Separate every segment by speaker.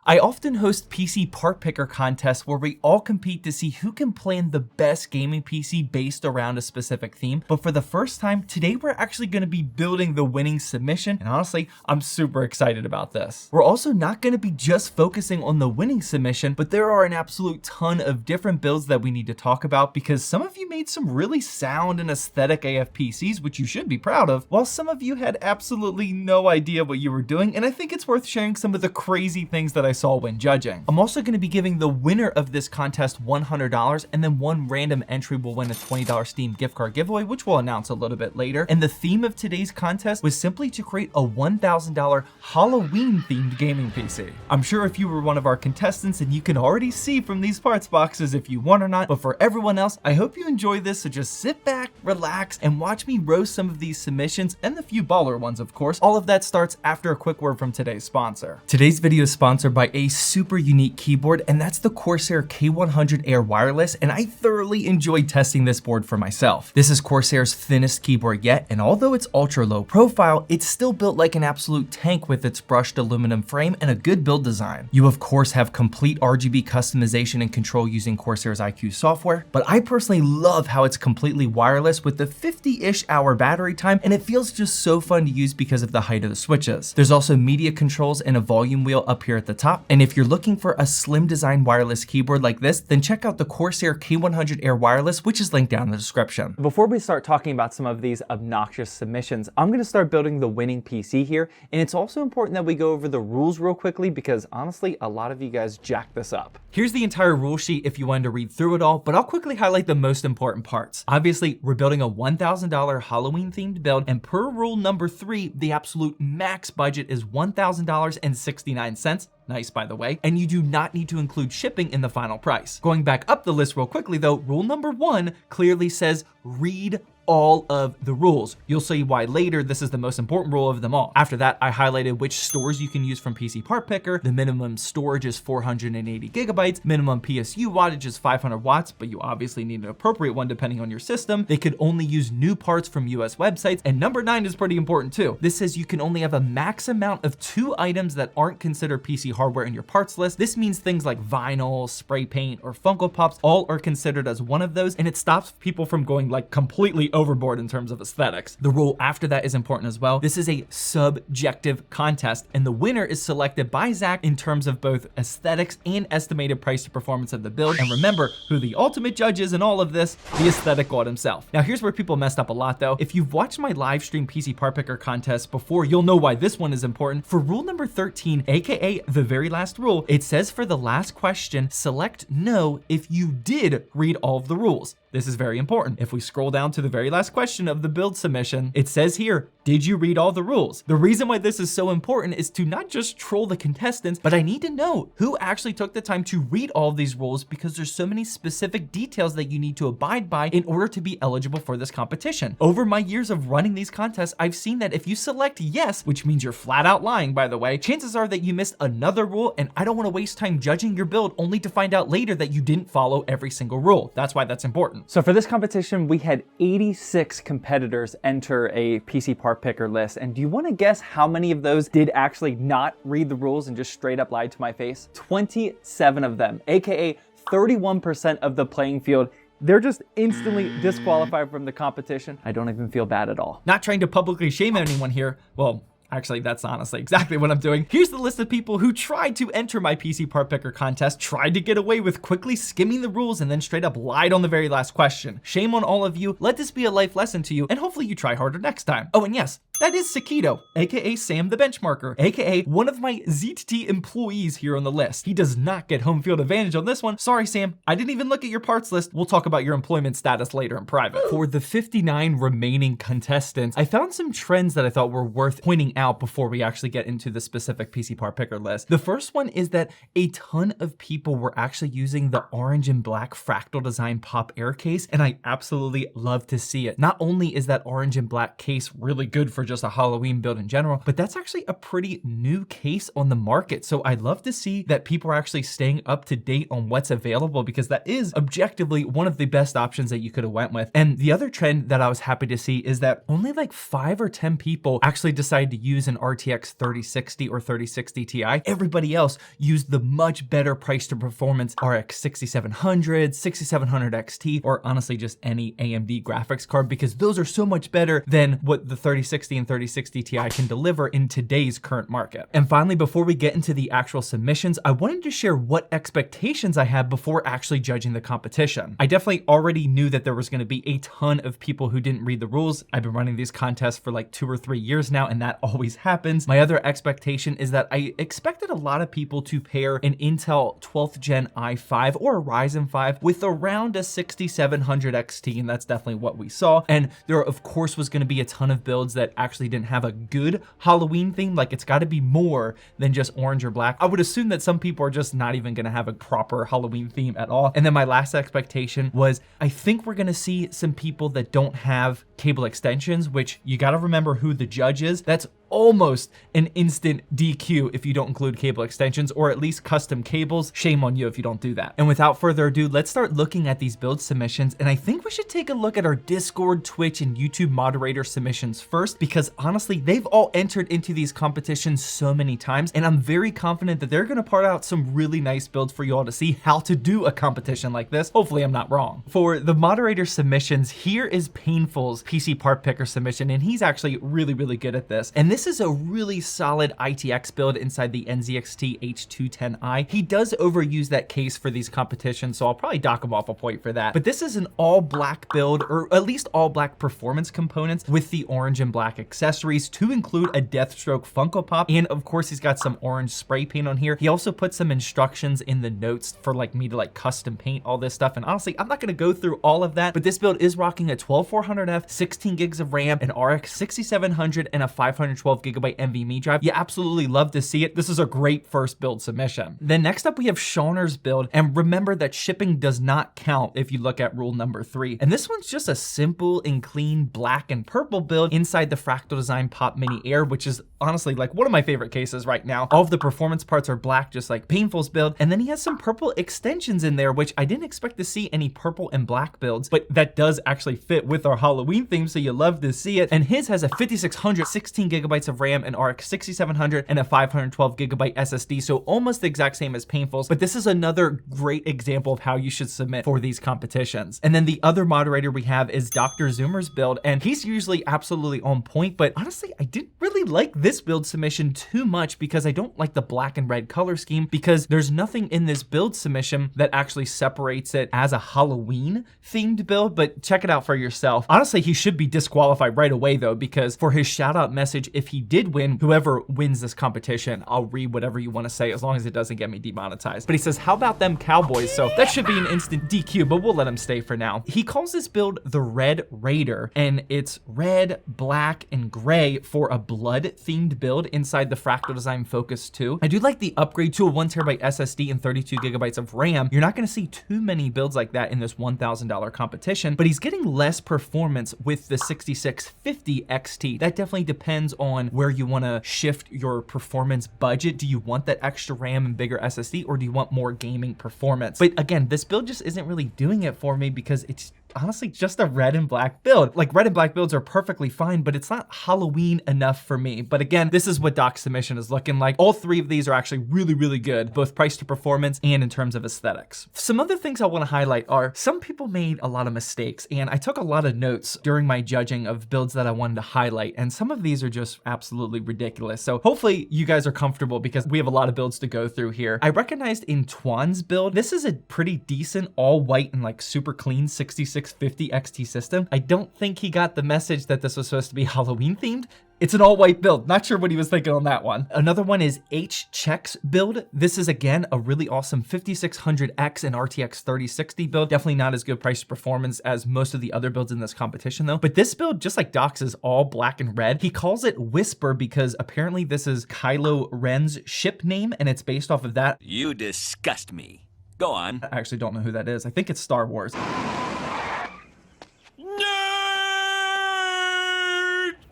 Speaker 1: I often host PC part picker contests where we all compete to see who can plan the best gaming PC based around a specific theme. But for the first time, today we're actually going to be building the winning submission. And honestly, I'm super excited about this. We're also not going to be just focusing on the winning submission, but there are an absolute ton of different builds that we need to talk about because some of you made some really sound and aesthetic AF PCs, which you should be proud of, while some of you had absolutely no idea what you were doing. And I think it's worth sharing some of the crazy things that I saw when judging. I'm also going to be giving the winner of this contest $100, and then one random entry will win a $20 Steam gift card giveaway, which we'll announce a little bit later. And the theme of today's contest was simply to create a $1,000 Halloween themed gaming PC. I'm sure if you were one of our contestants, and you can already see from these parts boxes if you won or not, but for everyone else, I hope you enjoy this. So just sit back, relax, and watch me roast some of these submissions and the few baller ones, of course. All of that starts after a quick word from today's sponsor. Today's video is sponsored by a super unique keyboard, and that's the Corsair K100 Air Wireless, and I thoroughly enjoyed testing this board for myself. This is Corsair's thinnest keyboard yet, and although it's ultra low profile, it's still built like an absolute tank with its brushed aluminum frame and a good build design. You of course have complete RGB customization and control using Corsair's IQ software, but I personally love how it's completely wireless with the 50-ish hour battery time, and it feels just so fun to use because of the height of the switches. There's also media controls and a volume wheel up here at the top, and if you're looking for a slim design wireless keyboard like this, then check out the Corsair K100 Air Wireless, which is linked down in the description.
Speaker 2: Before we start talking about some of these obnoxious submissions, I'm going to start building the winning PC here, and it's also important that we go over the rules real quickly because honestly, a lot of you guys jacked this up.
Speaker 1: Here's the entire rule sheet if you wanted to read through it all, but I'll quickly highlight the most important parts. Obviously, we're building a $1,000 Halloween themed build, and per rule number 3, the absolute max budget is $1,000.69. Nice, by the way, and you do not need to include shipping in the final price. Going back up the list real quickly though, rule number 1 clearly says read all of the rules. You'll see why later. This is the most important rule of them all. After that, I highlighted which stores you can use from PC Part Picker. The minimum storage is 480 gigabytes. Minimum PSU wattage is 500 watts, but you obviously need an appropriate one depending on your system. They could only use new parts from US websites. And number 9 is pretty important too. This says you can only have a max amount of 2 items that aren't considered PC hardware in your parts list. This means things like vinyl, spray paint, or Funko Pops all are considered as one of those, and it stops people from going like completely overboard in terms of aesthetics. The rule after that is important as well. This is a subjective contest, and the winner is selected by Zach in terms of both aesthetics and estimated price to performance of the build. And remember who the ultimate judge is in all of this, the aesthetic god himself. Now here's where people messed up a lot though. If you've watched my live stream PC part picker contest before, you'll know why this one is important. For rule number 13, aka the very last rule, it says for the last question, select no if you did read all of the rules. This is very important. If we scroll down to the very last question of the build submission, it says here, did you read all the rules? The reason why this is so important is to not just troll the contestants, but I need to know who actually took the time to read all of these rules because there's so many specific details that you need to abide by in order to be eligible for this competition. Over my years of running these contests, I've seen that if you select yes, which means you're flat out lying, by the way, chances are that you missed another rule, and I don't want to waste time judging your build only to find out later that you didn't follow every single rule. That's why that's important.
Speaker 2: So for this competition, we had 86 competitors enter a PC part picker list. And do you want to guess how many of those did actually not read the rules and just straight up lied to my face? 27 of them, aka 31% of the playing field. They're just instantly disqualified from the competition. I don't even feel bad at all.
Speaker 1: Not trying to publicly shame anyone here. Well, actually, that's honestly exactly what I'm doing. Here's the list of people who tried to enter my PC part picker contest, tried to get away with quickly skimming the rules, and then straight up lied on the very last question. Shame on all of you. Let this be a life lesson to you, and hopefully you try harder next time. Oh, and yes, that is Sakito, aka Sam the Benchmarker, aka one of my ZTT employees here on the list. He does not get home field advantage on this one. Sorry, Sam. I didn't even look at your parts list. We'll talk about your employment status later in private. For the 59 remaining contestants, I found some trends that I thought were worth pointing out before we actually get into the specific PC part picker list. The first one is that a ton of people were actually using the orange and black fractal design pop air case, and I absolutely love to see it. Not only is that orange and black case really good for just a Halloween build in general, but that's actually a pretty new case on the market. So I'd love to see that people are actually staying up to date on what's available, because that is objectively one of the best options that you could have went with. And the other trend that I was happy to see is that only like 5 or 10 people actually decided to use an RTX 3060 or 3060 Ti. Everybody else used the much better price to performance RX 6700, 6700 XT, or honestly just any AMD graphics card, because those are so much better than what the 3060 and 3060 Ti can deliver in today's current market. And finally, before we get into the actual submissions, I wanted to share what expectations I had before actually judging the competition. I definitely already knew that there was going to be a ton of people who didn't read the rules. I've been running these contests for like 2 or 3 years now, and that always happens. My other expectation is that I expected a lot of people to pair an Intel 12th gen i5 or a Ryzen 5 with around a 6700 XT, and that's definitely what we saw. And there, of course, was going to be a ton of builds that actually didn't have a good Halloween theme. Like, it's got to be more than just orange or black. I would assume that some people are just not even going to have a proper Halloween theme at all. And then my last expectation was, I think we're going to see some people that don't have cable extensions, which you got to remember who the judge is. That's almost an instant DQ if you don't include cable extensions, or at least custom cables. Shame on you if you don't do that. And without further ado, let's start looking at these build submissions. And I think we should take a look at our Discord, Twitch, and YouTube moderator submissions first, because honestly, they've all entered into these competitions so many times, and I'm very confident that they're gonna part out some really nice builds for you all to see how to do a competition like this. Hopefully I'm not wrong. For the moderator submissions, here is Painful's PC part picker submission, and he's actually really, really good at this. And this is a really solid ITX build inside the NZXT H210i. He does overuse that case for these competitions, so I'll probably dock him off a point for that. But this is an all black build, or at least all black performance components with the orange and black accessories, to include a Deathstroke Funko Pop. And of course, he's got some orange spray paint on here. He also put some instructions in the notes for like me to like custom paint all this stuff. And honestly, I'm not gonna go through all of that, but this build is rocking a 12400F, 16 gigs of RAM, an RX 6700, and a 512 gigabyte NVMe drive. You absolutely love to see it. This is a great first build submission. Then next up, we have Shauner's build. And remember that shipping does not count if you look at rule number 3. And this one's just a simple and clean black and purple build inside the Fractal Design Pop Mini Air, which is honestly like one of my favorite cases right now. All of the performance parts are black, just like Painful's build. And then he has some purple extensions in there, which I didn't expect to see any purple and black builds, but that does actually fit with our Halloween theme, so you love to see it. And his has a 5600, 16 gigabytes of RAM, an RX 6700, and a 512 gigabyte SSD, so almost the exact same as Painful's, but this is another great example of how you should submit for these competitions. And then the other moderator we have is Dr. Zoomer's build, and he's usually absolutely on point, but honestly, I didn't really like this build submission too much because I don't like the black and red color scheme, because there's nothing in this build submission that actually separates it as a Halloween themed build. But check it out for yourself. Honestly, he should be disqualified right away though, because for his shout out message, if he did win, whoever wins this competition, I'll read whatever you want to say as long as it doesn't get me demonetized. But he says, how about them Cowboys? So that should be an instant DQ, but we'll let him stay for now. He calls this build the Red Raider, and it's red, black, and gray for a blood themed build inside the Fractal Design Focus 2. I do like the upgrade to a 1TB SSD and 32 gigabytes of RAM. You're not going to see too many builds like that in this $1,000 competition, but he's getting less performance with the 6650 XT. That definitely depends on where you want to shift your performance budget. Do you want that extra RAM and bigger SSD, or do you want more gaming performance? But again, this build just isn't really doing it for me because it's honestly just a red and black build. Like, red and black builds are perfectly fine, but it's not Halloween enough for me. But again, this is what Doc's submission is looking like. All 3 of these are actually really, really good, both price to performance and in terms of aesthetics. Some other things I want to highlight are some people made a lot of mistakes, and I took a lot of notes during my judging of builds that I wanted to highlight, and some of these are just absolutely ridiculous. So hopefully you guys are comfortable because we have a lot of builds to go through here. I recognized in Twan's build, this is a pretty decent all white and like super clean 6650 XT system. I don't think he got the message that this was supposed to be Halloween themed. It's an all white build. Not sure what he was thinking on that one. Another one is H-Check's build. This is again a really awesome 5600X and RTX 3060 build. Definitely not as good price to performance as most of the other builds in this competition though. But this build, just like Doc's, is all black and red. He calls it Whisper because apparently this is Kylo Ren's ship name and it's based off of that.
Speaker 3: You disgust me. Go on.
Speaker 1: I actually don't know who that is. I think it's Star Wars.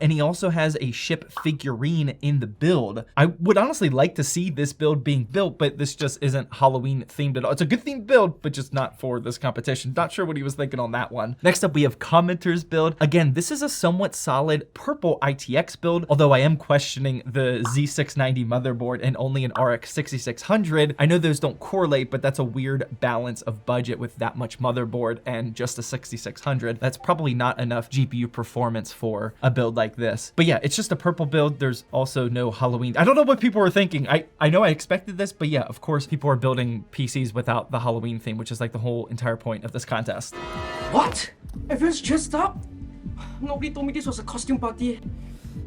Speaker 1: and he also has a ship figurine in the build. I would honestly like to see this build being built, but this just isn't Halloween themed at all. It's a good themed build, but just not for this competition. Not sure what he was thinking on that one. Next up, we have Commenter's build. Again, this is a somewhat solid purple ITX build, although I am questioning the Z690 motherboard and only an RX 6600. I know those don't correlate, but that's a weird balance of budget with that much motherboard and just a 6600. That's probably not enough GPU performance for a build like this. But yeah, it's just a purple build. There's also no Halloween. I don't know what people were thinking. I know I expected this, but yeah, of course, people are building PCs without the Halloween theme, which is like the whole entire point of this contest.
Speaker 4: What? Everyone's dressed up? Nobody told me this was a costume party.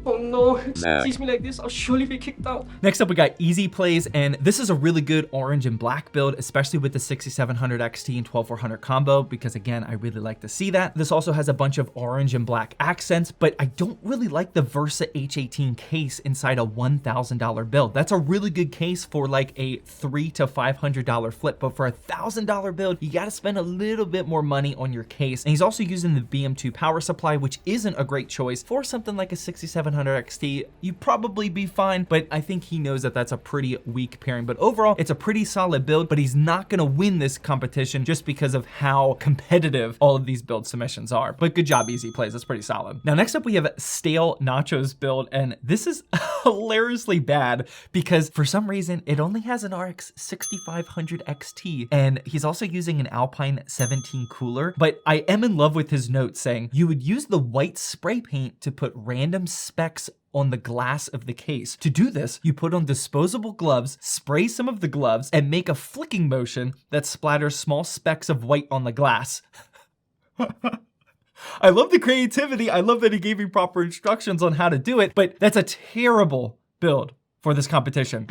Speaker 4: Oh no, if it sees me like this, I'll surely be kicked out.
Speaker 1: Next up, we got Easy Plays, and this is a really good orange and black build, especially with the 6700 XT and 12400 combo, because again, I really like to see that. This also has a bunch of orange and black accents, but I don't really like the Versa H18 case inside a $1,000 build. That's a really good case for like a $300 to $500 flip, but for a $1,000 build, you gotta spend a little bit more money on your case. And he's also using the BM2 power supply, which isn't a great choice for something like a 6700 XT. You'd probably be fine, but I think he knows that that's a pretty weak pairing. But overall, it's a pretty solid build, but he's not gonna win this competition just because of how competitive all of these build submissions are. But good job, Easy Plays. That's pretty solid. Now, next up, we have Stale Nacho's build, and this is hilariously bad because for some reason, it only has an RX 6500 XT, and he's also using an Alpine 17 cooler. But I am in love with his note saying, you would use the white spray paint to put random specs on the glass of the case. To do this, you put on disposable gloves, spray some of the gloves, and make a flicking motion that splatters small specks of white on the glass. I love the creativity. I love that he gave me proper instructions on how to do it, but that's a terrible build for this competition.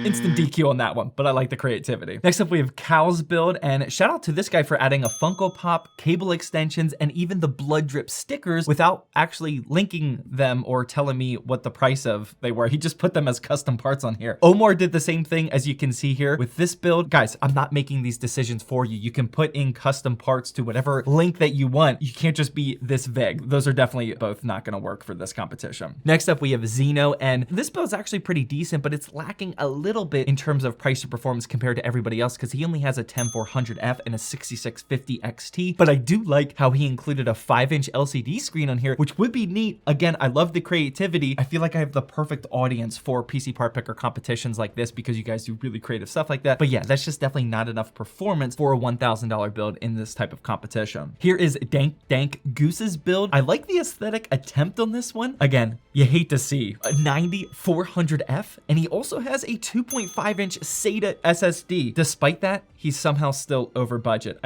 Speaker 1: Instant DQ on that one, but I like the creativity. Next up, we have Cal's build, and shout out to this guy for adding a Funko Pop, cable extensions, and even the blood drip stickers without actually linking them or telling me what the price of they were. He just put them as custom parts on here. Omar did the same thing, as you can see here with this build. Guys, I'm not making these decisions for you. You can put in custom parts to whatever link that you want. You can't just be this vague. Those are definitely both not gonna work for this competition. Next up, we have Zeno, and this build is actually pretty decent, but it's lacking a little bit in terms of price to performance compared to everybody else because he only has a 10400F and a 6650 XT. But I do like how he included a 5-inch LCD screen on here, which would be neat. Again, I love the creativity. I feel like I have the perfect audience for PC part picker competitions like this because you guys do really creative stuff like that. But yeah, that's just definitely not enough performance for a $1,000 build in this type of competition. Here is Dank Goose's build. I like the aesthetic attempt on this one. Again, you hate to see a 9400F, and he also has a 2.5-inch SATA SSD. Despite that, he's somehow still over budget.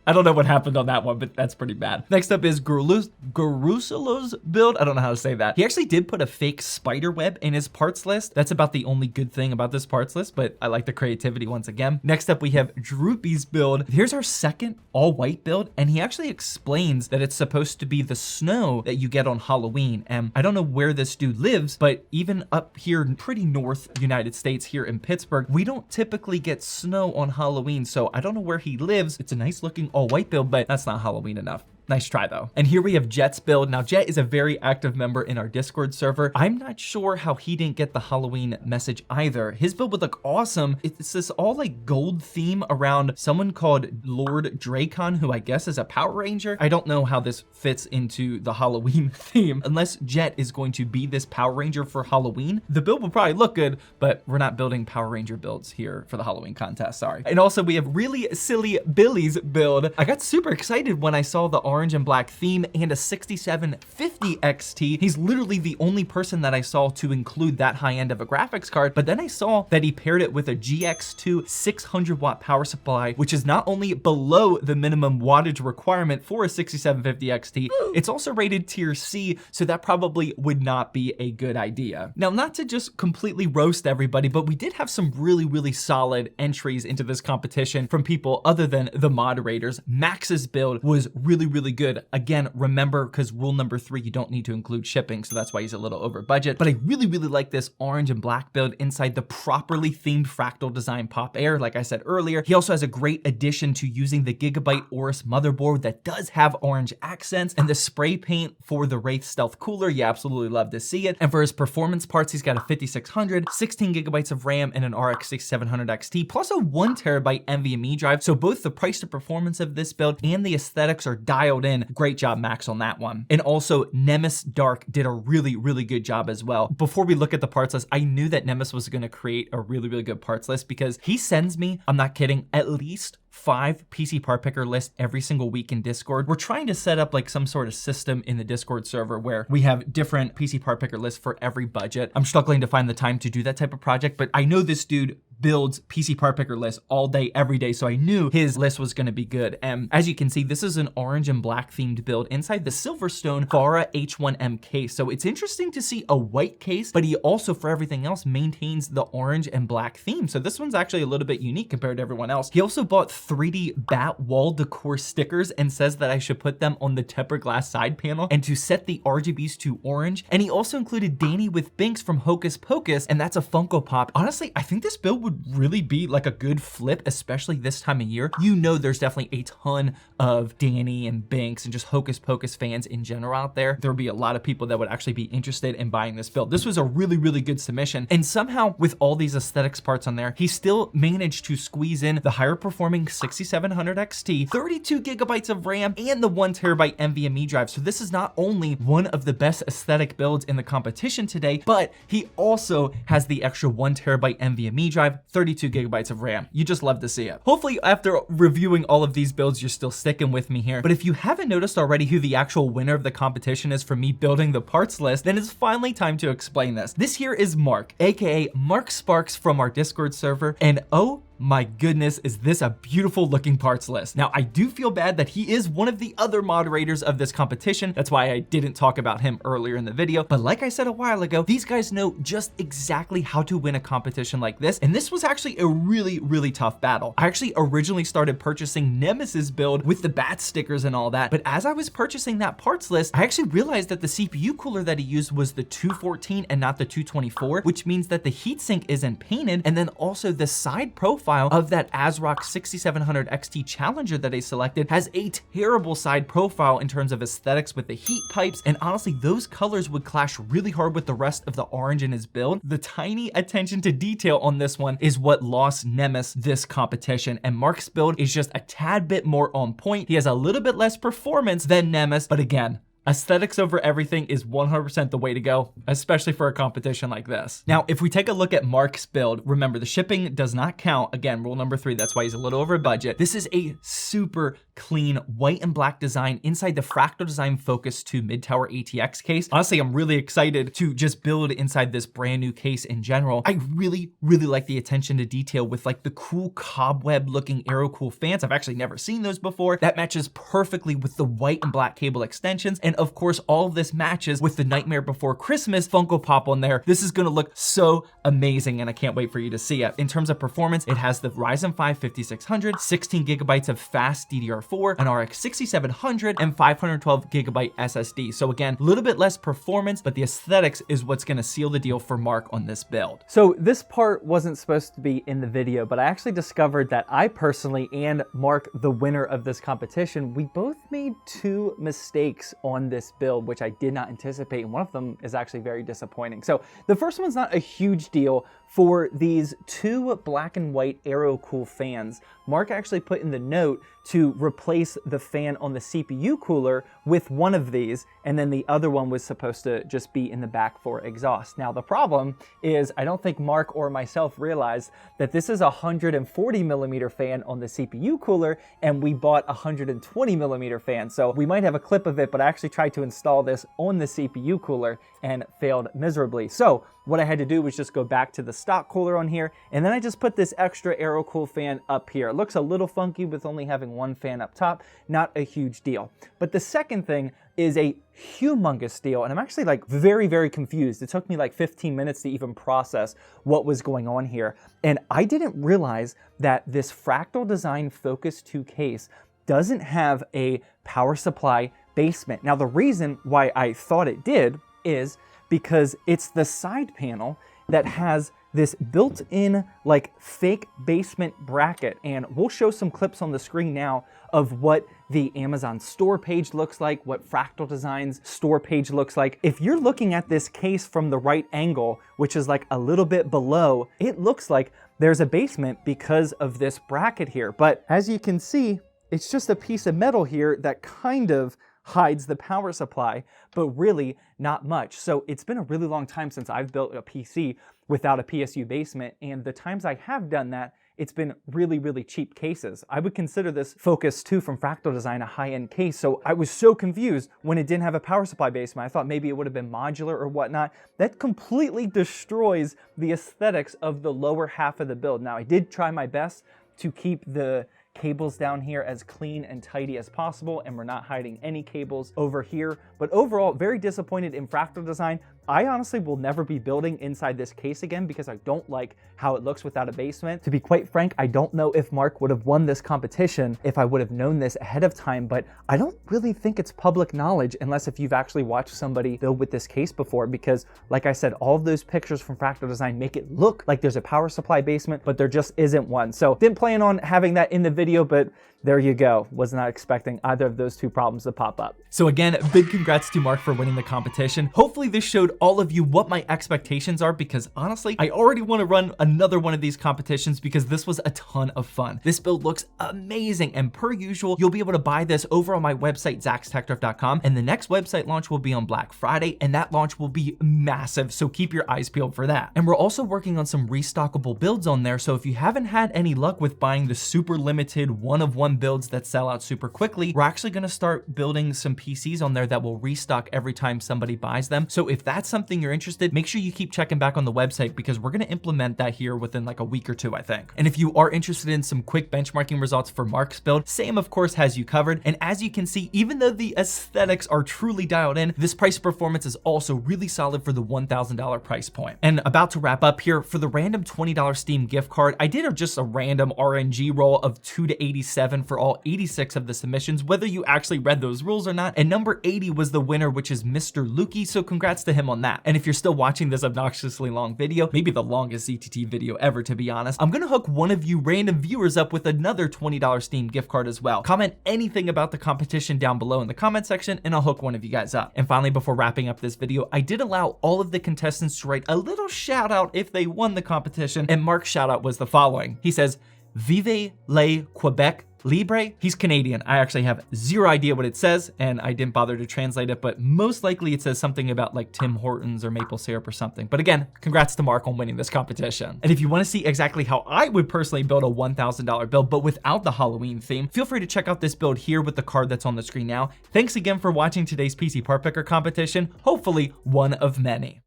Speaker 1: I don't know what happened on that one, but that's pretty bad. Next up is Garusulo's build. I don't know how to say that. He actually did put a fake spider web in his parts list. That's about the only good thing about this parts list, but I like the creativity once again. Next up, we have Droopy's build. Here's our second all-white build, and he actually explains that it's supposed to be the snow that you get on Halloween. And I don't know where this dude lives, but even up here in pretty north United States, here in Pittsburgh, we don't typically get snow on Halloween, so I don't know where he lives. It's a nice looking all-white build, but that's not Halloween enough. Nice try though. And here we have Jet's build. Now Jet is a very active member in our Discord server. I'm not sure how he didn't get the Halloween message either. His build would look awesome. It's this all like gold theme around someone called Lord Dracon, who I guess is a Power Ranger. I don't know how this fits into the Halloween theme. Unless Jet is going to be this Power Ranger for Halloween, the build will probably look good, but we're not building Power Ranger builds here for the Halloween contest, sorry. And also we have Really Silly Billy's build. I got super excited when I saw the orange and black theme and a 6750 XT. He's literally the only person that I saw to include that high end of a graphics card, but then I saw that he paired it with a GX2 600 watt power supply, which is not only below the minimum wattage requirement for a 6750 XT, it's also rated tier C, so that probably would not be a good idea. Now, not to just completely roast everybody, but we did have some really solid entries into this competition from people other than the moderators. Max's build was really really good. Again, remember, because rule number 3, you don't need to include shipping, so that's why he's a little over budget. But I really like this orange and black build inside the properly themed fractal design Pop Air. Like I said earlier, he also has a great addition to using the Gigabyte Aorus motherboard that does have orange accents, and the spray paint for the Wraith Stealth cooler. You absolutely love to see it. And for his performance parts, he's got a 5600, 16 gigabytes of RAM, and an RX 6700 XT, plus a 1TB NVMe drive. So both the price to performance of this build and the aesthetics are dialed in. Great job, Max, on that one. And also, Nemesis Dark did a really good job as well. Before we look at the parts list, I knew that Nemesis was going to create a really good parts list because he sends me, I'm not kidding, at least 5 PC part picker lists every single week in Discord. We're trying to set up like some sort of system in the Discord server where we have different PC part picker lists for every budget. I'm struggling to find the time to do that type of project, but I know this dude builds PC part picker lists all day, every day, so I knew his list was gonna be good. And as you can see, this is an orange and black themed build inside the Silverstone Vara H1M case. So it's interesting to see a white case, but he also, for everything else, maintains the orange and black theme. So this one's actually a little bit unique compared to everyone else. He also bought 3D bat wall decor stickers and says that I should put them on the tempered glass side panel and to set the RGBs to orange. And he also included Danny with Binks from Hocus Pocus, and that's a Funko Pop. Honestly, I think this build would really be like a good flip, especially this time of year. You know, there's definitely a ton of Danny and Binks and just Hocus Pocus fans in general out there. There would be a lot of people that would actually be interested in buying this build. This was a really good submission. And somehow with all these aesthetics parts on there, he still managed to squeeze in the higher performing 6700 XT, 32 gigabytes of RAM, and the 1TB NVMe drive. So this is not only one of the best aesthetic builds in the competition today, but he also has the extra 1TB NVMe drive, 32 gigabytes of RAM. You just love to see it. Hopefully after reviewing all of these builds, you're still sticking with me here. But if you haven't noticed already who the actual winner of the competition is for me building the parts list, then it's finally time to explain this. This here is Mark, aka Mark Sparks from our Discord server, and oh my goodness, is this a beautiful looking parts list. Now, I do feel bad that he is one of the other moderators of this competition. That's why I didn't talk about him earlier in the video. But like I said a while ago, these guys know just exactly how to win a competition like this. And this was actually a really tough battle. I actually originally started purchasing Nemesis build with the bat stickers and all that. But as I was purchasing that parts list, I actually realized that the CPU cooler that he used was the 214 and not the 224, which means that the heatsink isn't painted. And then also the side profile of that ASRock 6700 XT Challenger that I selected has a terrible side profile in terms of aesthetics with the heat pipes, and honestly those colors would clash really hard with the rest of the orange in his build. The tiny attention to detail on this one is what lost Nemesis this competition, and Mark's build is just a tad bit more on point. He has a little bit less performance than Nemesis, but again, aesthetics over everything is 100% the way to go, especially for a competition like this. Now, if we take a look at Mark's build, remember the shipping does not count. Again, rule number 3, that's why he's a little over budget. This is a super clean white and black design inside the Fractal Design Focus 2 Mid-Tower ATX case. Honestly, I'm really excited to just build inside this brand new case in general. I really like the attention to detail with like the cool cobweb looking AeroCool fans. I've actually never seen those before. That matches perfectly with the white and black cable extensions. And of course, all of this matches with the Nightmare Before Christmas Funko Pop on there. This is gonna look so amazing, and I can't wait for you to see it. In terms of performance, it has the Ryzen 5 5600, 16 gigabytes of fast DDR4, an RX 6700, and 512 gigabyte SSD. So again, a little bit less performance, but the aesthetics is what's gonna seal the deal for Mark on this build.
Speaker 2: So this part wasn't supposed to be in the video, but I actually discovered that I personally and Mark, the winner of this competition, we both made 2 mistakes on this build, which I did not anticipate, and one of them is actually very disappointing. So the first one's not a huge deal. For these 2 black and white AeroCool fans, Mark actually put in the note to replace the fan on the CPU cooler with one of these, and then the other one was supposed to just be in the back for exhaust. Now the problem is I don't think Mark or myself realized that this is a 140 millimeter fan on the CPU cooler, and we bought a 120 millimeter fan. So we might have a clip of it, but I actually tried to install this on the CPU cooler and failed miserably. So what I had to do was just go back to the stock cooler on here, and then I just put this extra AeroCool fan up here. It looks a little funky with only having 1 fan up top, not a huge deal. But the second thing is a humongous deal, and I'm actually like very confused. It took me like 15 minutes to even process what was going on here. And I didn't realize that this Fractal Design Focus 2 case doesn't have a power supply basement. Now, the reason why I thought it did is because it's the side panel that has this built-in like fake basement bracket, and we'll show some clips on the screen now of what the Amazon store page looks like, what Fractal Design's store page looks like. If you're looking at this case from the right angle, which is like a little bit below, it looks like there's a basement because of this bracket here. But as you can see, it's just a piece of metal here that kind of hides the power supply, but really not much. So it's been a really long time since I've built a PC without a PSU basement, and the times I have done that, it's been really, really cheap cases. I would consider this Focus 2 from Fractal Design a high-end case, so I was so confused when it didn't have a power supply basement. I thought maybe it would have been modular or whatnot. That completely destroys the aesthetics of the lower half of the build. Now, I did try my best to keep the cables down here as clean and tidy as possible, and we're not hiding any cables over here. But overall, very disappointed in Fractal Design. I honestly will never be building inside this case again because I don't like how it looks without a basement. To be quite frank, I don't know if Mark would have won this competition if I would have known this ahead of time, but I don't really think it's public knowledge unless if you've actually watched somebody build with this case before, because like I said, all of those pictures from Fractal Design make it look like there's a power supply basement, but there just isn't one. So didn't plan on having that in the video, but there you go. Was not expecting either of those two problems to pop up.
Speaker 1: So again, big congrats to Mark for winning the competition. Hopefully this showed all of you what my expectations are, because honestly, I already want to run another one of these competitions because this was a ton of fun. This build looks amazing, and per usual, you'll be able to buy this over on my website, zackstechdrift.com, and the next website launch will be on Black Friday, and that launch will be massive, so keep your eyes peeled for that. And we're also working on some restockable builds on there, so if you haven't had any luck with buying the super limited one-of-one builds that sell out super quickly, we're actually going to start building some PCs on there that will restock every time somebody buys them. So if that's something you're interested, make sure you keep checking back on the website because we're going to implement that here within like a week or two, I think. And if you are interested in some quick benchmarking results for Mark's build, Sam of course has you covered. And as you can see, even though the aesthetics are truly dialed in, this price performance is also really solid for the $1,000 price point. And about to wrap up here, for the random $20 Steam gift card, I did just a random RNG roll of 2 to 87 for all 86 of the submissions, whether you actually read those rules or not. And number 80 was the winner, which is Mr. Lukey. So congrats to him on that. And if you're still watching this obnoxiously long video, maybe the longest ZTT video ever, to be honest, I'm gonna hook one of you random viewers up with another $20 Steam gift card as well. Comment anything about the competition down below in the comment section and I'll hook one of you guys up. And finally, before wrapping up this video, I did allow all of the contestants to write a little shout out if they won the competition, and Mark's shout out was the following. He says, "Vive le Quebec Libre." He's Canadian. I actually have zero idea what it says, and I didn't bother to translate it, but most likely it says something about like Tim Hortons or maple syrup or something. But again, congrats to Mark on winning this competition. And if you want to see exactly how I would personally build a $1,000 build, but without the Halloween theme, feel free to check out this build here with the card that's on the screen now. Thanks again for watching today's PC Part Picker competition, hopefully one of many.